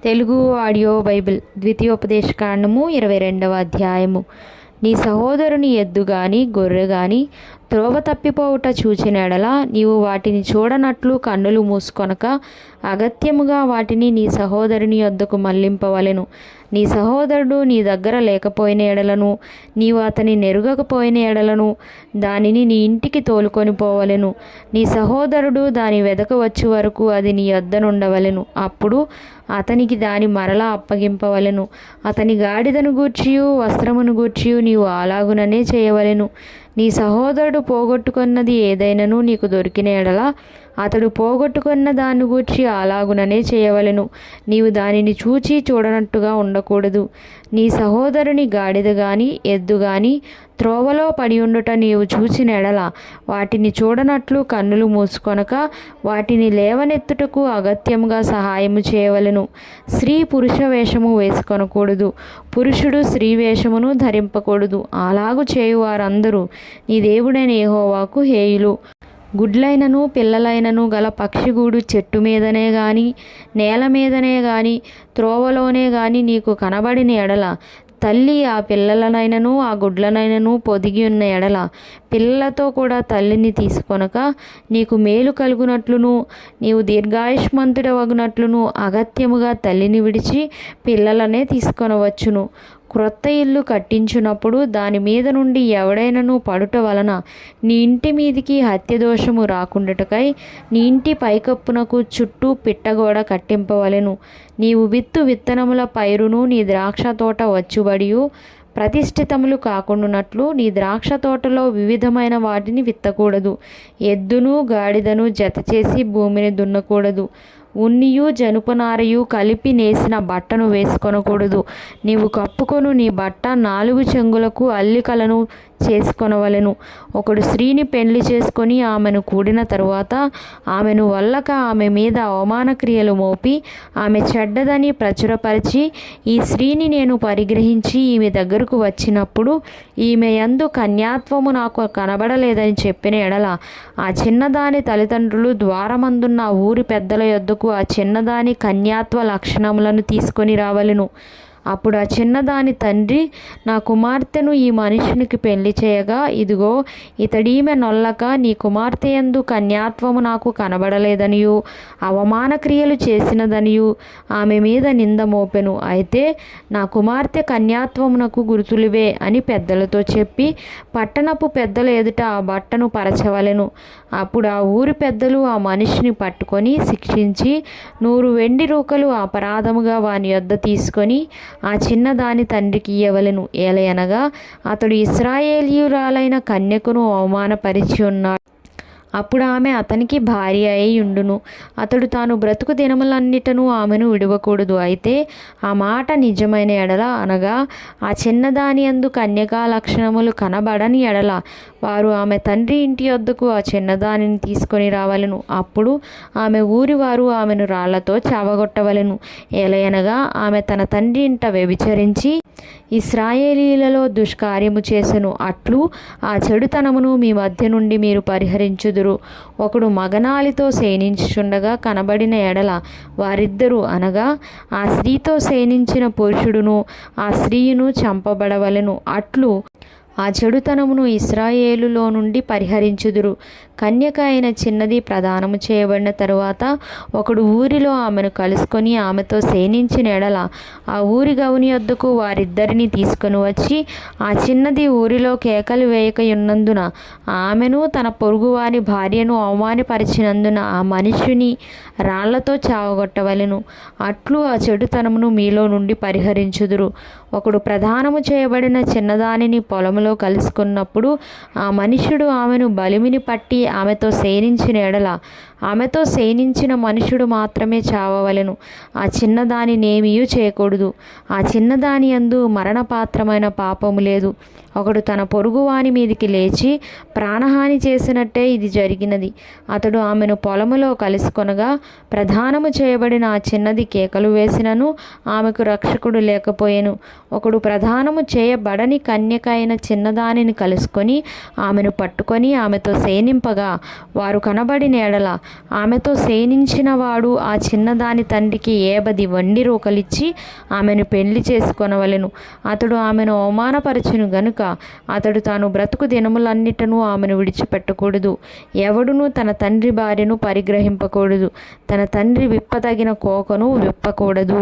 Telugu audio Bible ద్వితీయోపదేశకాండము 22వ అధ్యాయము. నీ సహోదరుని ఎద్దు గాని గొర్రె గాని త్రోవ తప్పిపోవుట చూచిన ఎడల నీవు వాటిని చూడనట్లు కన్నులు మూసుకొనక అగత్యముగా వాటిని నీ సహోదరుని యొద్దకు మళ్లింపవలెను. నీ సహోదరుడు నీ దగ్గర లేకపోయిన ఎడలను, నీవు అతని నెరుగకపోయిన ఎడలను దానిని నీ ఇంటికి తోలుకొని పోవలెను. నీ సహోదరుడు దాని వెదక వచ్చు వరకు అది నీ యొద్దనుండవలెను. అప్పుడు అతనికి దాని మరలా అప్పగింపవలెను. అతని గాడిదను గూర్చియు వస్త్రమును గూర్చియు నీవు అలాగుననే చేయవలెను. నీ సహోదరుడు పోగొట్టుకున్నది ఏదైనాను నీకు దొరికిన ఎడల అతడు పోగొట్టుకున్న దాన్ని గూర్చి అలాగుననే చేయవలెను. నీవు దానిని చూచి చూడనట్టుగా ఉండకూడదు. నీ సహోదరుని గాడిద గాని ఎద్దు గాని త్రోవలో పడి ఉండుట నీవు చూచిన ఎడల వాటిని చూడనట్లు కన్నులు మూసుకొనక వాటిని లేవనెత్తుటకు అగత్యముగా సహాయము చేయవలెను. స్త్రీ పురుష వేషము వేసుకొనకూడదు, పురుషుడు స్త్రీ వేషమును ధరింపకూడదు. అలాగు చేయువారందరూ నీ దేవుడైన యెహోవాకు హేయులు. గుడ్లైనను పిల్లలైనను గల పక్షిగూడు చెట్టు మీదనే గాని నేల మీదనే గాని త్రోవలోనే గాని నీకు కనబడిన ఎడల తల్లి ఆ పిల్లలనైనను ఆ గుడ్లనైనను పొదిగి ఉన్న ఎడల పిల్లలతో కూడా తల్లిని తీసుకొనక నీకు మేలు కలుగునట్లును నీవు దీర్ఘాయుష్మంతుడవగునట్లును అగత్యముగా తల్లిని విడిచి పిల్లలనే తీసుకొనవచ్చును. క్రొత్త ఇల్లు కట్టించున్నప్పుడు దాని మీద నుండి ఎవడైనను పడుట వలన నీ ఇంటి మీదికి హత్యదోషము రాకుండాటకై నీ ఇంటి పైకప్పునకు చుట్టూ పిట్టగోడ కట్టింపవలెను. నీవు విత్తనముల పైరును నీ ద్రాక్ష తోట వచ్చుబడియు ప్రతిష్ఠితములు కాకుండానట్లు నీ ద్రాక్ష తోటలో వివిధమైన వాటిని విత్తకూడదు. ఎద్దును గాడిదను జత చేసి భూమిని దున్నకూడదు. ఉన్నియు జనుపనారయు కలిపి నేసిన బట్టను వేసుకొనకూడదు. నీవు కప్పుకొను నీ బట్ట 4 చెంగులకు అల్లికలను చేసుకొనవలెను. ఒకడు స్త్రీని పెళ్లి చేసుకొని ఆమెను కూడిన తరువాత ఆమెను వల్లక ఆమె మీద అవమాన క్రియలు మోపి ఆమె చెడ్డదని ప్రచురపరిచి ఈ స్త్రీని నేను పరిగ్రహించి ఈమె దగ్గరకు వచ్చినప్పుడు ఈమె యందు కన్యాత్వము నాకు కనబడలేదని చెప్పిన ఎడల ఆ చిన్నదాని తల్లిదండ్రులు ద్వారమందున్న ఊరి పెద్దల యొద్దకు ఆ చిన్నదాని కన్యాత్వ లక్షణములను తీసుకొని రావలెను. అప్పుడు ఆ చిన్నదాని తండ్రి, నా కుమార్తెను ఈ మనుషునికి పెళ్లి చేయగా ఇదిగో ఇతడీమె నొల్లక నీ కుమార్తె యందు కన్యాత్వము నాకు కనబడలేదనియు అవమాన క్రియలు చేసినదనియు ఆమె మీద నింద మోపెను. అయితే నా కుమార్తె కన్యాత్వమునకు గుర్తులివే అని పెద్దలతో చెప్పి పట్టణపు పెద్దల ఎదుట ఆ బట్టను పరచవలెను. అప్పుడు ఆ ఊరి పెద్దలు ఆ మనిషిని పట్టుకొని శిక్షించి 100 వెండి రూకలు అపరాధముగా వాని యొద్ద తీసుకొని ఆ చిన్నదాని తండ్రికి ఇయ్యవలెను. ఏలయనగా అతడు ఇశ్రాయేలీయురాలైన కన్యకును అవమానపరిచి ఉన్నాడు. అప్పుడు ఆమె అతనికి భార్య అయి ఉండును. అతడు తాను బ్రతుకు దినములన్నిటను ఆమెను విడవకూడదు. అయితే ఆ మాట నిజమైన ఎడల అనగా ఆ చిన్నదాని యందు కన్యకా లక్షణములు కనబడని ఎడల వారు ఆమె తండ్రి ఇంటి వద్దకు ఆ చిన్నదానిని తీసుకొని రావలెను. అప్పుడు ఆమె ఊరి వారు ఆమెను రాళ్లతో చావగొట్టవలెను. ఏలయనగా ఆమె తన తండ్రి ఇంట వ్యభిచరించి ఇశ్రాయేలీయులలో దుష్కార్యము చేసెను. అట్లు ఆ చెడుతనమును మీ మధ్య నుండి మీరు పరిహరించుదురు. ఒకడు మగనాలితో శయనించుచుండగా కనబడిన ఎడల వారిద్దరూ అనగా ఆ స్త్రీతో శయనించిన పురుషుడును ఆ స్త్రీయును చంపబడవలెను. అట్లు ఆ చెడుతనమును ఇశ్రాయేలులో నుండి పరిహరించుదురు. కన్యక అయిన చిన్నది ప్రదానము చేయబడిన తరువాత ఒకడు ఊరిలో ఆమెను కలుసుకొని ఆమెతో శయనించిన ఎడల ఆ ఊరి గవుని యొద్దకు వారిద్దరిని తీసుకొని వచ్చి ఆ చిన్నది ఊరిలో కేకలు వేయకయున్నందున ఆమెను తన పొరుగువారి భార్యను అవమానపరిచినందున ఆ మనుష్యుని రాళ్లతో చావగొట్టవలెను. అట్లు ఆ చెడుతనమును మీలో నుండి పరిహరించుదురు. ఒకడు ప్రదానము చేయబడిన చిన్నదానిని పొలములో కలుసుకున్నప్పుడు ఆ మనుష్యుడు ఆమెను బలిమిని పట్టి ఆమెతో శయనించిన ఎడల ఆమెతో శయనించిన మనుషుడు మాత్రమే చావవలెను. ఆ చిన్నదానినేమీయూ చేయకూడదు. ఆ చిన్నదాని యందు మరణపాత్రమైన పాపము లేదు. ఒకడు తన పొరుగువాని మీదికి లేచి ప్రాణహాని చేసినట్టే ఇది జరిగినది. అతడు ఆమెను పొలములో కలుసుకొనగా ప్రదానము చేయబడిన ఆ చిన్నది కేకలు వేసినను ఆమెకు రక్షకుడు లేకపోయెను. ఒకడు ప్రదానము చేయబడని కన్యక అయిన చిన్నదానిని కలుసుకొని ఆమెను పట్టుకొని ఆమెతో శయనింపగా ఉండగా వారు కనబడిన ఎడల ఆమెతో శయనించిన వాడు ఆ చిన్నదాని తండ్రికి 10 వెండి రూకలిచ్చి ఆమెను పెళ్లి చేసుకొనవలెను. అతడు ఆమెను అవమానపరచును గనుక అతడు తాను బ్రతుకు దినములన్నిటను ఆమెను విడిచిపెట్టకూడదు. ఎవడునూ తన తండ్రి భార్యను పరిగ్రహింపకూడదు, తన తండ్రి విప్పదగిన కోకను విప్పకూడదు.